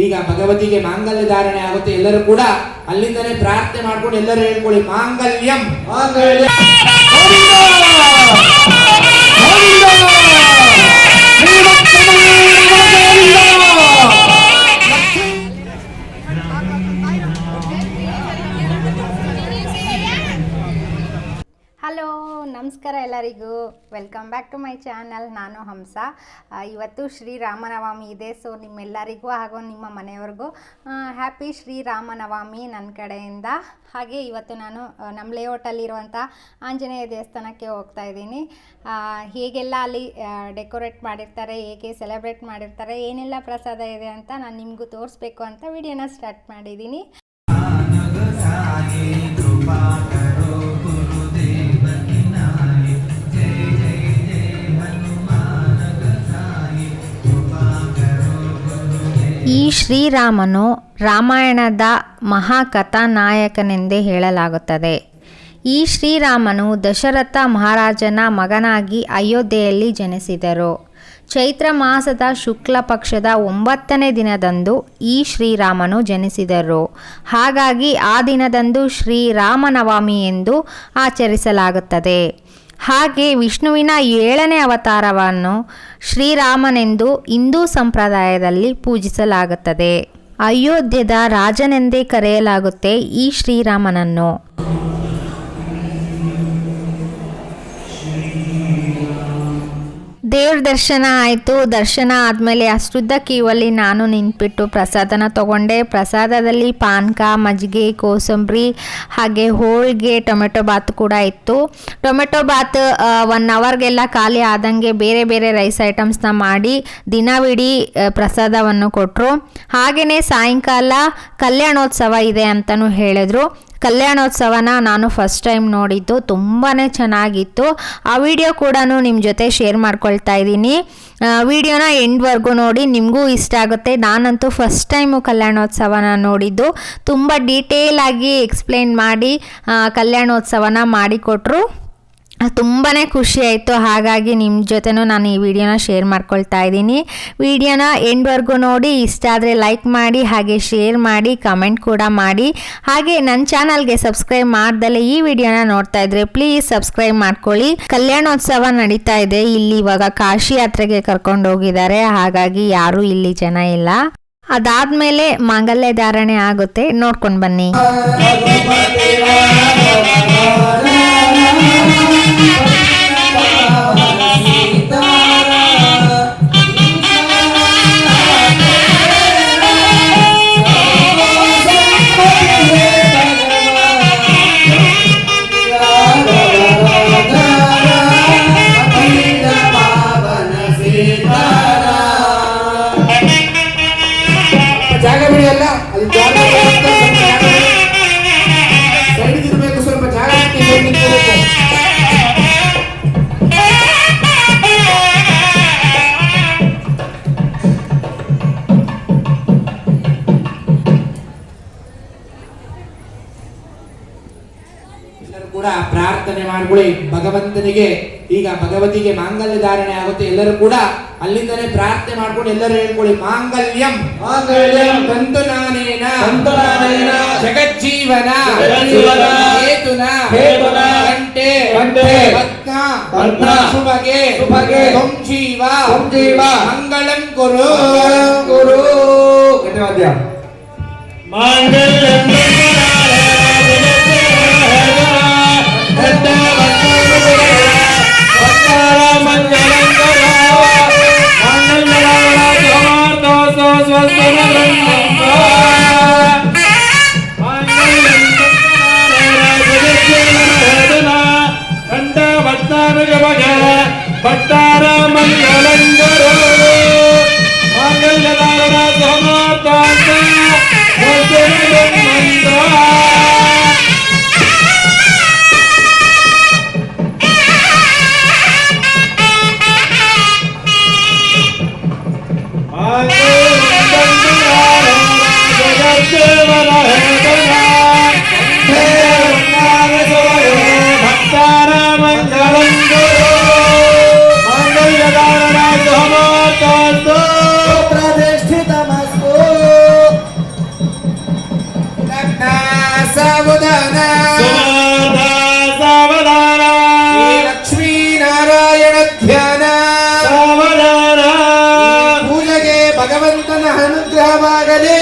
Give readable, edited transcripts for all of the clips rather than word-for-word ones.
ಈಗ ಭಗವತಿಗೆ ಮಾಂಗಲ್ಯ ಧಾರಣೆ ಆಗುತ್ತೆ. ಎಲ್ಲರೂ ಕೂಡ ಅಲ್ಲಿಂದನೇ ಪ್ರಾರ್ಥನೆ ಮಾಡ್ಕೊಂಡು ಎಲ್ಲರೂ ಹೇಳ್ಕೊಳ್ಳಿ ಮಾಂಗಲ್ಯಂ ಮಾಂಗಲ್ಯ ಹಲೋ ನಮಸ್ಕಾರ ಎಲ್ಲರಿಗೂ, welcome back to my channel. ನಾನು ಹಂಸ. ಇವತ್ತು ಶ್ರೀರಾಮನವಮಿ ಇದೆ. ಸೊ ನಿಮ್ಮೆಲ್ಲರಿಗೂ ಹಾಗೂ ನಿಮ್ಮ ಮನೆಯವ್ರಿಗೂ ಹ್ಯಾಪಿ ಶ್ರೀರಾಮನವಮಿ ನನ್ನ ಕಡೆಯಿಂದ. ಹಾಗೆ ಇವತ್ತು ನಾನು ನಮ್ಮ ಲೇಔಟಲ್ಲಿರುವಂಥ ಆಂಜನೇಯ ದೇವಸ್ಥಾನಕ್ಕೆ ಹೋಗ್ತಾ ಇದ್ದೀನಿ. ಹೇಗೆಲ್ಲ ಅಲ್ಲಿ ಡೆಕೋರೇಟ್ ಮಾಡಿರ್ತಾರೆ, ಹೇಗೆ ಸೆಲೆಬ್ರೇಟ್ ಮಾಡಿರ್ತಾರೆ, ಏನೆಲ್ಲ ಪ್ರಸಾದ ಇದೆ ಅಂತ ನಾನು ನಿಮಗೂ ತೋರಿಸ್ಬೇಕು ಅಂತ ವಿಡಿಯೋನ ಸ್ಟಾರ್ಟ್ ಮಾಡಿದ್ದೀನಿ. ಈ ಶ್ರೀರಾಮನು ರಾಮಾಯಣದ ಮಹಾಕಥಾನಾಯಕನೆಂದೇ ಹೇಳಲಾಗುತ್ತದೆ. ಈ ಶ್ರೀರಾಮನು ದಶರಥ ಮಹಾರಾಜನ ಮಗನಾಗಿ ಅಯೋಧ್ಯೆಯಲ್ಲಿ ಜನಿಸಿದರು. ಚೈತ್ರ ಮಾಸದ ಶುಕ್ಲ ಪಕ್ಷದ 9ನೇ ದಿನದಂದು ಈ ಶ್ರೀರಾಮನು ಜನಿಸಿದರು. ಹಾಗಾಗಿ ಆ ದಿನದಂದು ಶ್ರೀರಾಮನವಮಿ ಎಂದು ಆಚರಿಸಲಾಗುತ್ತದೆ. ಹಾಗೆ ವಿಷ್ಣುವಿನ 7ನೇ ಅವತಾರವನ್ನು ಶ್ರೀರಾಮನೆಂದು ಹಿಂದೂ ಸಂಪ್ರದಾಯದಲ್ಲಿ ಪೂಜಿಸಲಾಗುತ್ತದೆ. ಅಯೋಧ್ಯದ ರಾಜನೆಂದೇ ಕರೆಯಲಾಗುತ್ತೆ ಈ ಶ್ರೀರಾಮನನ್ನು. ದೇವ್ರ ದರ್ಶನ ಆಯಿತು. ದರ್ಶನ ಆದಮೇಲೆ ಅಷ್ಟುದ್ದ ಕ್ಯೂವಲ್ಲಿ ನಾನು ನಿಂತ್ಬಿಟ್ಟು ಪ್ರಸಾದನ ತೊಗೊಂಡೆ. ಪ್ರಸಾದದಲ್ಲಿ ಪಾನಕ, ಮಜ್ಜಿಗೆ, ಕೋಸಂಬರಿ ಹಾಗೆ ಹೋಳಿಗೆ, ಟೊಮೆಟೊ ಬಾತ್ ಕೂಡ ಇತ್ತು. ಟೊಮೆಟೊ ಬಾತ್ 1 ಅವರ್ಗೆಲ್ಲ ಖಾಲಿ ಆದಂಗೆ ಬೇರೆ ಬೇರೆ ರೈಸ್ ಐಟಮ್ಸ್ನ ಮಾಡಿ ದಿನವಿಡೀ ಪ್ರಸಾದವನ್ನು ಕೊಟ್ಟರು. ಹಾಗೆಯೇ ಸಾಯಂಕಾಲ ಕಲ್ಯಾಣೋತ್ಸವ ಇದೆ ಅಂತಲೂ ಹೇಳಿದ್ರು. ಕಲ್ಯಾಣೋತ್ಸವನ ನಾನು ಫಸ್ಟ್ ಟೈಮ್ ನೋಡಿದ್ದು, ತುಂಬಾ ಚೆನ್ನಾಗಿತ್ತು. ಆ ವಿಡಿಯೋ ಕೂಡ ನಿಮ್ಮ ಜೊತೆ ಶೇರ್ ಮಾಡ್ಕೊಳ್ತಾ ಇದ್ದೀನಿ. ವಿಡಿಯೋನ ಎಂಡ್ವರೆಗೂ ನೋಡಿ, ನಿಮಗೂ ಇಷ್ಟ ಆಗುತ್ತೆ. ನಾನಂತೂ ಫಸ್ಟ್ ಟೈಮು ಕಲ್ಯಾಣೋತ್ಸವನ ನೋಡಿದ್ದು. ತುಂಬ ಡೀಟೇಲ್ ಆಗಿ ಎಕ್ಸ್ಪ್ಲೇನ್ ಮಾಡಿ ಕಲ್ಯಾಣೋತ್ಸವನ ಮಾಡಿಕೊಟ್ರು. ತುಂಬಾ ಖುಷಿ ಆಯಿತು. ಹಾಗಾಗಿ ನಿಮ್ಮ ಜೊತೆನೂ ನಾನು ಈ ವಿಡಿಯೋನ ಶೇರ್ ಮಾಡ್ಕೊಳ್ತಾ ಇದ್ದೀನಿ. ವಿಡಿಯೋನ ಎಂಡ್ವರೆಗೂ ನೋಡಿ, ಇಷ್ಟ ಆದರೆ ಲೈಕ್ ಮಾಡಿ, ಹಾಗೆ ಶೇರ್ ಮಾಡಿ, ಕಮೆಂಟ್ ಕೂಡ ಮಾಡಿ. ಹಾಗೆ ನನ್ನ ಚಾನಲ್ಗೆ ಸಬ್ಸ್ಕ್ರೈಬ್ ಮಾಡ್ದಲೇ ಈ ವಿಡಿಯೋನ ನೋಡ್ತಾ ಇದ್ರೆ ಪ್ಲೀಸ್ ಸಬ್ಸ್ಕ್ರೈಬ್ ಮಾಡ್ಕೊಳ್ಳಿ. ಕಲ್ಯಾಣೋತ್ಸವ ನಡೀತಾ ಇದೆ ಇಲ್ಲಿ. ಇವಾಗ ಕಾಶಿ ಯಾತ್ರೆಗೆ ಕರ್ಕೊಂಡು ಹೋಗಿದ್ದಾರೆ, ಹಾಗಾಗಿ ಯಾರೂ ಇಲ್ಲಿ ಜನ ಇಲ್ಲ. ಅದಾದ್ಮೇಲೆ ಮಾಂಗಲ್ಯ ಧಾರಣೆ ಆಗುತ್ತೆ, ನೋಡ್ಕೊಂಡು ಬನ್ನಿ. ಜಾಗ ಬಿಡಿ, ಅಲ್ಲ ಅಲ್ಲಿ ಜಾಗ ಸೈಡ್ ಇರಬೇಕು, ಸ್ವಲ್ಪ ಜಾಗ ನಿಂತ್ಕೋಬೇಕು. ಎಲ್ಲರೂ ಕೂಡ ಪ್ರಾರ್ಥನೆ ಮಾಡ್ಕೊಳ್ಳಿ ಭಗವಂತನಿಗೆ. ಈಗ ಭಗವತಿಗೆ ಮಾಂಗಲ್ಯ ಧಾರಣೆ ಆಗುತ್ತೆ. ಎಲ್ಲರೂ ಕೂಡ ಅಲ್ಲಿಂದನೇ ಪ್ರಾರ್ಥನೆ ಮಾಡ್ಕೊಂಡು ಎಲ್ಲರೂ ಹೇಳ್ಕೊಳ್ಳಿ ಮಾಂಗಲ್ಯಂ ಮಾಂಗಲ್ಯಂ ತಂತುನಾನೇನ ತಂತುನಾನೇನ ಜಗಜ್ಜೀವನ ಹೇತುನ ಹೇತುನ ಕಂಠೆ ಕಂಠೆ ಪದ್ಮ ಪದ್ಮ ಶುಭಗೆ ಶುಭಗೆ ತ್ವಂ ಜೀವ ಮಂಗಳಂ ಕುರು ಕುರು. ಧನ್ಯವಾದ. ಮಾಂಗಲ್ಯಂ ಭಟ್ಟಾರ ಮಂಗಲಂಗರು ಮಂಗಲಧಾರಣ ಸಮರ್ಥಾಂತ प्रतिष्ठितमस्तु ಸಾವಧಾನ ಸಾವಧಾನ ಶ್ರೀ ಲಕ್ಷ್ಮೀ ನಾರಾಯಣ ಧ್ಯಾನ ಸಾವಧಾನ ಪೂಜೆಗೆ ಭಗವಂತನ ಅನುಗ್ರಹವಾಗಲಿ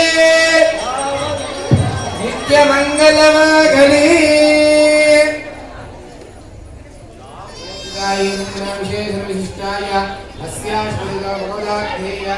ನಿತ್ಯ ಮಂಗಲವಾಗಲಿ ವಿಶೇಷ ವಿಶಿಷ್ಟಾಯ ಅಸ್ಯಾಶ್ವದ ಭಗವದಾಖ್ಯೇಯ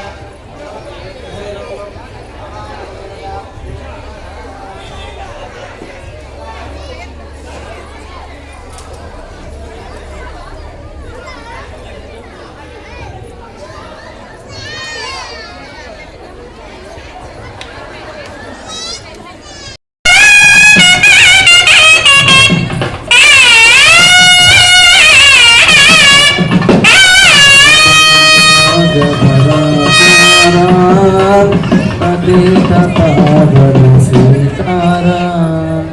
पतित पावन सीताराम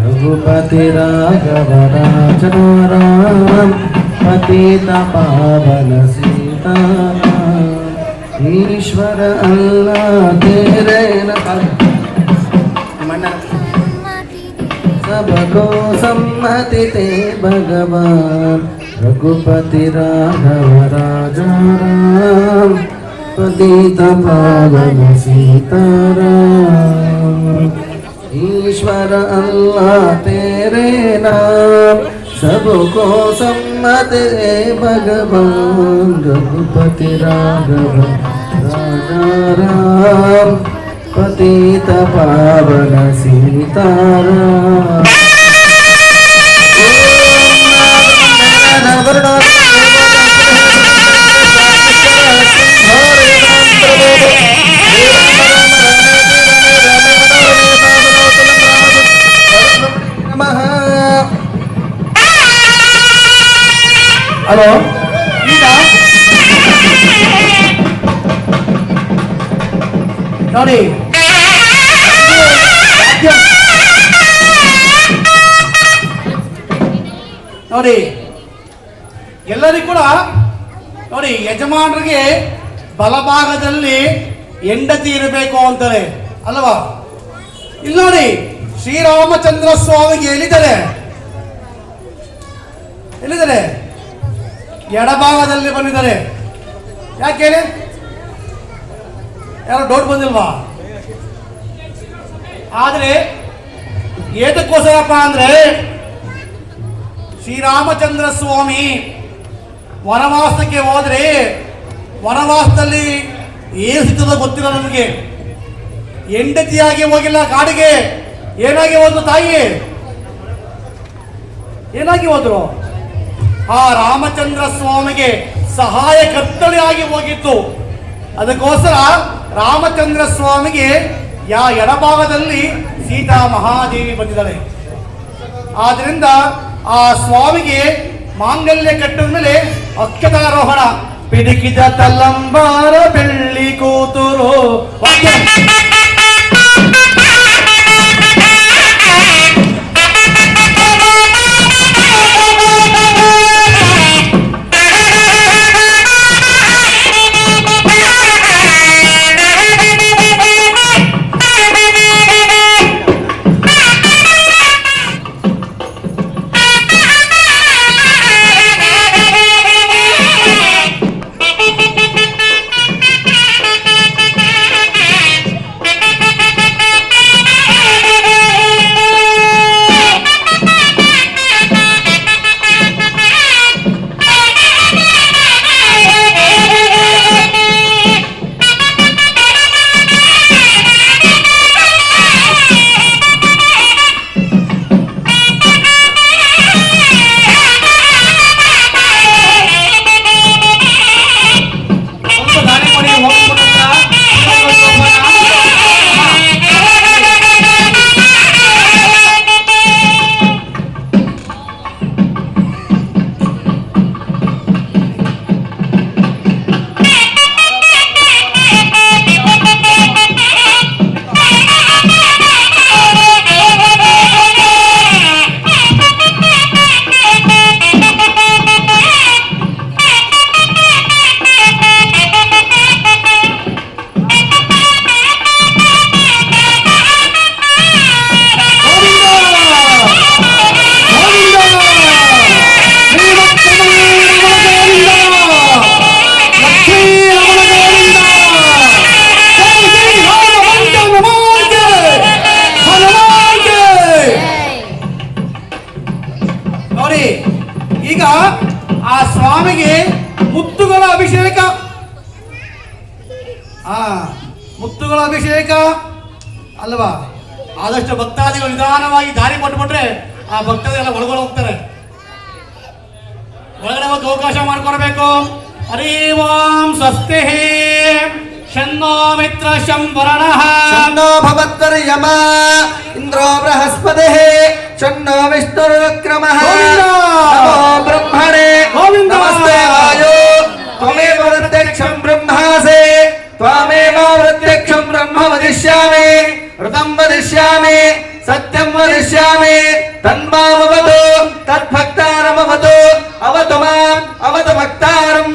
रघुपति राघव राजा राम पतित पावन सीताराम ईश्वर अल्लाह तेरे मन सबको सम्मति ते भगवान रघुपति राघव राजा राम पतित पावन सीताराम ईश्वर अल्लाह तेरे नाम सबको सम्मति दे भगवान रघुपति राघव राजा राम पतित पावन सीताराम ಹಲೋ ಈಗ ನೋಡಿ ನೋಡಿ ಎಲ್ಲರಿಗೂ ಕೂಡ ನೋಡಿ ಯಜಮಾನರಿಗೆ ಬಲಭಾಗದಲ್ಲಿ ಹೆಂಡತಿ ಇರಬೇಕು ಅಂತಾರೆ ಅಲ್ವಾ? ಇಲ್ಲಿ ನೋಡಿ ಶ್ರೀರಾಮಚಂದ್ರ ಸ್ವಾಮಿಗೆ ಎಲ್ಲಿದ್ದಾರೆ ಎಡಭಾಗದಲ್ಲಿ ಬಂದಿದ್ದಾರೆ. ಯಾಕೆ ಹೇಳಿ? ಯಾರು ಡೌಟ್ ಬಂದಿಲ್ವಾ? ಆದ್ರೆ ಏತಕ್ಕೋಸ್ಕರಪ್ಪ ಅಂದ್ರೆ ಶ್ರೀರಾಮಚಂದ್ರ ಸ್ವಾಮಿ ವನವಾಸಕ್ಕೆ ಹೋದ್ರೆ ವನವಾಸದಲ್ಲಿ ಏನು ಸಿಗ್ತದೋ ಗೊತ್ತಿಲ್ಲ ನಮಗೆ. ಹೆಂಡತಿಯಾಗಿ ಹೋಗಿಲ್ಲ ಕಾಡಿಗೆ, ಏನಾಗಿ ಹೋದ್ರು ತಾಯಿ? ಏನಾಗಿ ಹೋದ್ರು? ಆ ರಾಮಚಂದ್ರ ಸ್ವಾಮಿಗೆ ಸಹಾಯ ಕರ್ತಳಿಯಾಗಿ ಹೋಗಿತ್ತು. ಅದಕ್ಕೋಸ್ಕರ ರಾಮಚಂದ್ರ ಸ್ವಾಮಿಗೆ ಎಡಭಾಗದಲ್ಲಿ ಸೀತಾ ಮಹಾದೇವಿ ಬಂದಿದ್ದಾಳೆ. ಆದ್ರಿಂದ ಆ ಸ್ವಾಮಿಗೆ ಮಾಂಗಲ್ಯ ಕಟ್ಟಿದ ಮೇಲೆ ಅಕ್ಷತಾರೋಹಣ ಪಿಡಿಕಿದ ತಲ್ಲಂಬಾರ ಬೆಳ್ಳಿ ಕೂತುರು ವಸ್ತುಗಳ ಅಭಿಷೇಕ ಅಲ್ವಾ. ಆದಷ್ಟು ಭಕ್ತಾದಿಗಳು ನಿಧಾನವಾಗಿ ದಾರಿ ಕೊಟ್ಟುಬಿಟ್ರೆ ಆ ಭಕ್ತಾದಿಗಳು ಒಳಗಡೆ ಹೋಗ್ತಾರೆ. ಒಳಗಡೆ ಹೋಗಿ ಅವಕಾಶ ಮಾಡ್ಕೊಡ್ಬೇಕು. ಹರಿ ಓಂ ಸ್ವಸ್ತಿ ಶನ್ನೋ ಮಿತ್ರ ಶಂವರಣಃ ಶನ್ನೋ ಭವತ್ವರ್ಯಮ ಇಂದ್ರೋ ಬೃಹಸ್ಪತಿಃ ಶನ್ನೋ ವಿಷ್ಣುರ್ವಿಕ್ರಮಃ ನಮೋ ಬ್ರಹ್ಮಣೇ ನಮಸ್ತೆ ವಾಯೋ ತ್ವಮೇವ ಪ್ರತ್ಯಕ್ಷಂ ಬ್ರಹ್ಮಾಸಿ ತ್ವಮೇವ ಪ್ರತ್ಯಕ್ಷಂ ಬ್ರಹ್ಮ ವದಿಷ್ಯಾಮಿ ಋತಂ ವದಿಷ್ಯಾಮಿ ಸತ್ಯಂ ವದಿಷ್ಯಾಮಿ ತನ್ಮಾಮವತು ತದ್ಭಕ್ತಾರಮವತು ಅವತು ಮಾಂ ಅವತು ಭಕ್ತಾರಂ.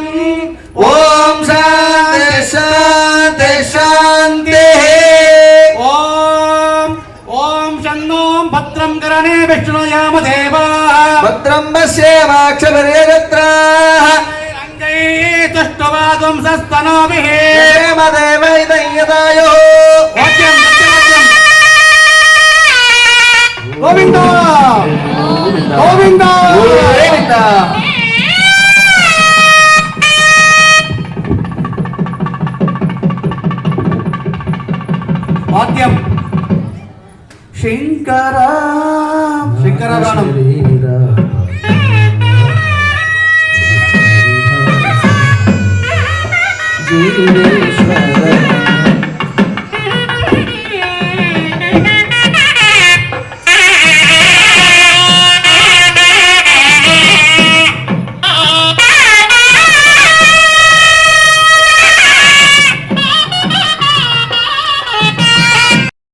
ಓಂ ಶಾಂತಿ ಶಾಂತಿ ಶಾಂತಿ. ಓಂ ಓಂ ಶನ್ನೋ ಭದ್ರಂ ಕರಣೇ ವಿಷ್ಣುಯಾಮ ದೇವಾ ಭದ್ರಂ ಪಶ್ಯೇಮಾಕ್ಷಭಿರ್ಯಜತ್ರಾಃ ರಂಗೈ ತುಷ್ಟವಾಗುಂ ಸಸ್ತನೋಭಿಃ ದೇವೈದಯ್ಯದಾಯೋ. ಗೋವಿಂದ ಗೋವಿಂದ ಗೋವಿಂದ. ವಾದ್ಯಂ ಶಂಕರ ಶಂಕರಗಾನಂ.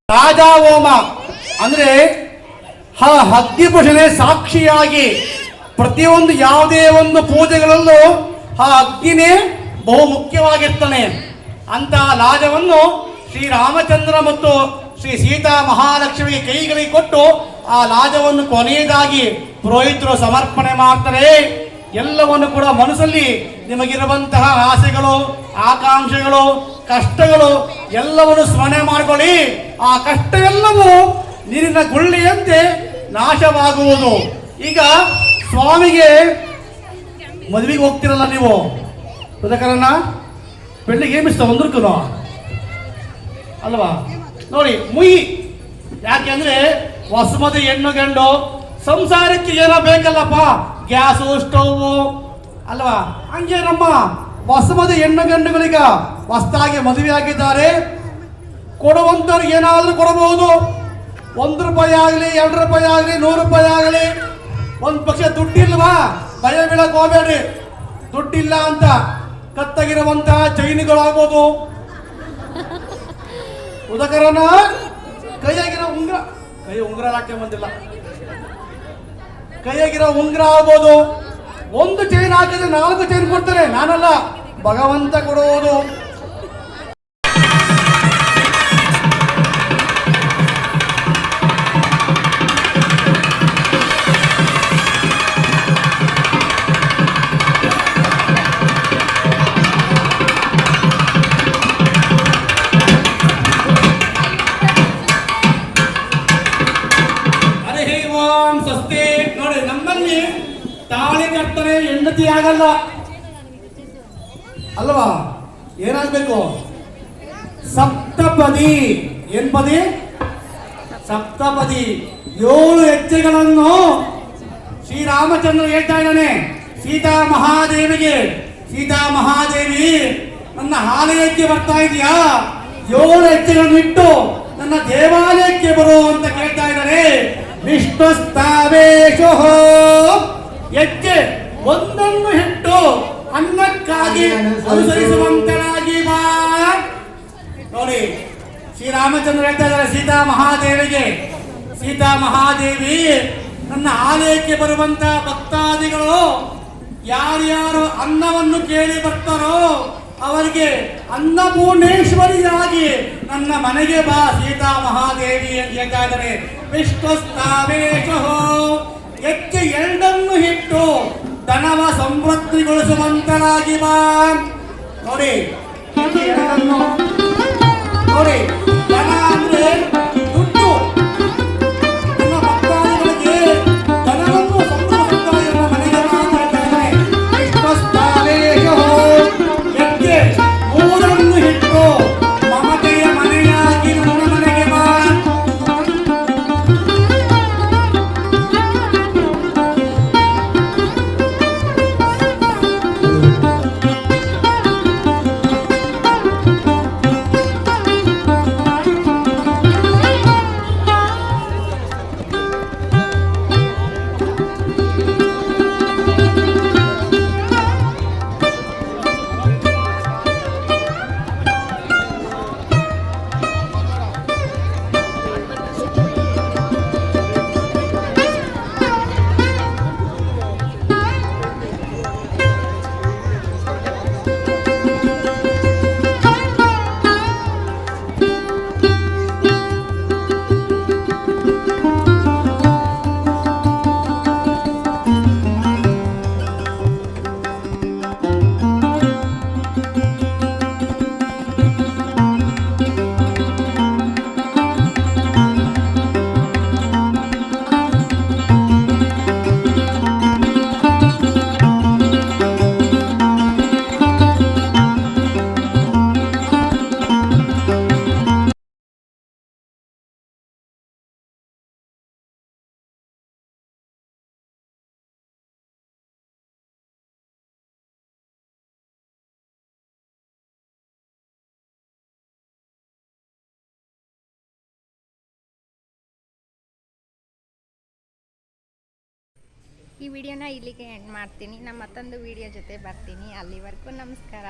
ರಾಜಾವೋಮ ಅಂದ್ರೆ ಅಗ್ನಿಪೂಜನೆ ಸಾಕ್ಷಿಯಾಗಿ ಪ್ರತಿಯೊಂದು ಯಾವುದೇ ಒಂದು ಪೂಜೆಗಳಲ್ಲೂ ಆ ಅಗ್ನಿನೇ ಬಹು ಮುಖ್ಯವಾಗಿರ್ತಾನೆ. ಅಂತ ಲಾಜವನ್ನು ಶ್ರೀರಾಮಚಂದ್ರ ಮತ್ತು ಶ್ರೀ ಸೀತಾ ಮಹಾಲಕ್ಷ್ಮಿಗೆ ಕೈಗಳಿಗೆ ಕೊಟ್ಟು ಆ ಲಾಜವನ್ನು ಕೊನೆಯದಾಗಿ ಪುರೋಹಿತರು ಸಮರ್ಪಣೆ ಮಾಡ್ತಾರೆ. ಎಲ್ಲವನ್ನು ಕೂಡ ಮನಸ್ಸಲ್ಲಿ ನಿಮಗಿರುವಂತಹ ಆಸೆಗಳು ಆಕಾಂಕ್ಷೆಗಳು ಕಷ್ಟಗಳು ಎಲ್ಲವನ್ನು ಸ್ಮರಣೆ ಮಾಡಿಕೊಳ್ಳಿ. ಆ ಕಷ್ಟ ಎಲ್ಲವೂ ನೀರಿನ ಗುಳ್ಳೆಯಂತೆ ನಾಶವಾಗುವುದು. ಈಗ ಸ್ವಾಮಿಗೆ ಮದುವೆಗೆ ಹೋಗ್ತಿರಲ್ಲ ನೀವು, ಉದಕರನ್ನ ಬೆಳ್ಳಿಗೆ ಏಮಿಸ್ತಾವ ಒಂದ್ರಕ್ಕೂ ಅಲ್ವಾ ನೋಡಿ ಮುಯಿ. ಯಾಕೆಂದ್ರೆ ಹೊಸಮದಿ ಹೆಣ್ಣು ಗಂಡು ಸಂಸಾರಕ್ಕೆ ಏನೋ ಬೇಕಲ್ಲಪ್ಪ, ಗ್ಯಾಸು ಸ್ಟೌವು ಅಲ್ವಾ. ಹಂಗೆ ನಮ್ಮ ಹೊಸಮದಿ ಹೆಣ್ಣು ಗಂಡುಗಳೀಗ ಹೊಸದಾಗಿ ಮದುವೆ ಆಗಿದ್ದಾರೆ. ಕೊಡುವಂತವ್ರು ಏನಾದರೂ ಕೊಡಬಹುದು. 1 ರೂಪಾಯಿ ಆಗಲಿ 2 ರೂಪಾಯಿ ಆಗಲಿ 100 ರೂಪಾಯಿ ಆಗಲಿ. ಒಂದು ಪಕ್ಷ ದುಡ್ಡಿಲ್ವಾ ಭಯ ಬೀಳಕ್ ಹೋಗ್ಬೇಡ್ರಿ. ದುಡ್ಡಿಲ್ಲ ಅಂತ ಕತ್ತಾಗಿರುವಂತಹ ಚೈನಿಗಳಾಗ್ಬೋದು, ಉದಕರನ ಕೈಯಾಗಿರೋ ಉಂಗ್ರ, ಉಂಗ್ರ ಹಾಕಿ ಬಂದಿಲ್ಲ, ಕೈಯಾಗಿರೋ ಉಂಗ್ರ ಆಗ್ಬೋದು. ಒಂದು ಚೈನ್ ಹಾಕಿದ್ರೆ 4 ಚೈನ್ ಕೊಡ್ತಾರೆ. ನಾನಲ್ಲ, ಭಗವಂತ ಕೊಡುವುದು. ನೋಡಿ, ನಮ್ಮಲ್ಲಿ ತಾಳಿ ಕರ್ತನೆ ಹೆಂಡತಿ ಆಗಲ್ಲ ಅಲ್ವಾ. ಏನಾಗ್ಬೇಕು? ಸಪ್ತಪದಿ. ಏನ್ ಪದಿ? ಸಪ್ತಪದಿ. 7 ಹೆಜ್ಜೆಗಳನ್ನು ಶ್ರೀರಾಮಚಂದ್ರ ಹೇಳ್ತಾ ಇದ್ದಾನೆ ಸೀತಾ ಮಹಾದೇವಿಗೆ. ಸೀತಾ ಮಹಾದೇವಿ, ನನ್ನ ಆಲಯಕ್ಕೆ ಬರ್ತಾ ಇದೆಯಾ? 7 ಹೆಜ್ಜೆಗಳನ್ನು ಇಟ್ಟು ನನ್ನ ದೇವಾಲಯಕ್ಕೆ ಬರೋ ಅಂತ ಕೇಳ್ತಾ ಇದ್ದಾರೆ. ವಿಷ್ಣುಸ್ತಾವೇಶೋ, ಹೆಜ್ಜೆ ಒಂದನ್ನು ಇಟ್ಟು ಅನ್ನಕ್ಕಾಗಿ ಅನುಸರಿಸುವಂತನಾಗಿ ಬಾ. ನೋಡಿ, ಶ್ರೀರಾಮಚಂದ್ರ ಹೇಳ್ತಾ ಇದ್ದಾರೆ ಸೀತಾ ಮಹಾದೇವಿಗೆ, ಸೀತಾ ಮಹಾದೇವಿ, ನನ್ನ ಆಲಯಕ್ಕೆ ಬರುವಂತ ಭಕ್ತಾದಿಗಳು ಯಾರ್ಯಾರು ಅನ್ನವನ್ನು ಕೇಳಿ ಬರ್ತಾರೋ ಅವರಿಗೆ ಅನ್ನಪೂರ್ಣೇಶ್ವರಿಯಾಗಿ ನನ್ನ ಮನೆಗೆ ಬಾ ಸೀತಾ ಮಹಾದೇವಿ ಅಂತ ಹೇಳ್ತಾ ಇದ್ದಾರೆ. ವಿಷ್ಣುಸ್ತಾವೇಶೋ, ಹೆಚ್ಚು 2 ಇಟ್ಟು ಧನವ ಸಮೃದ್ಧಿಗೊಳಿಸುವಂತರಾಗಿ ಬಾ. ನೋಡಿ, ನೋಡಿ, ಧನ ಅಂದ್ರೆ ದುಡ್ಡು. ನನ್ನ ಭಕ್ತಾದಿಗಳಿಗೆ ಧನವನ್ನು ಸಮೃದ್ಧವಾಗಿ ನನ್ನ ಮನೆಗೆ ಬಾ ಅಂತ ಹೇಳ್ತಾ ಇದ್ದಾರೆ. ವಿಷ್ಣುಸ್ತಾವೇಶೋ, ಹೆಚ್ಚು 3 ಇಟ್ಟು ಮಮತೆಯ ಮನೆ ಈ ವಿಡಿಯೋನ ಇಲ್ಲಿಗೆ ಎಂಡ್ ಮಾಡ್ತೀನಿ. ನಮ್ಮ ಮತ್ತೊಂದು ವಿಡಿಯೋ ಜೊತೆ ಬರ್ತೀನಿ. ಅಲ್ಲಿವರೆಗೂ ನಮಸ್ಕಾರ.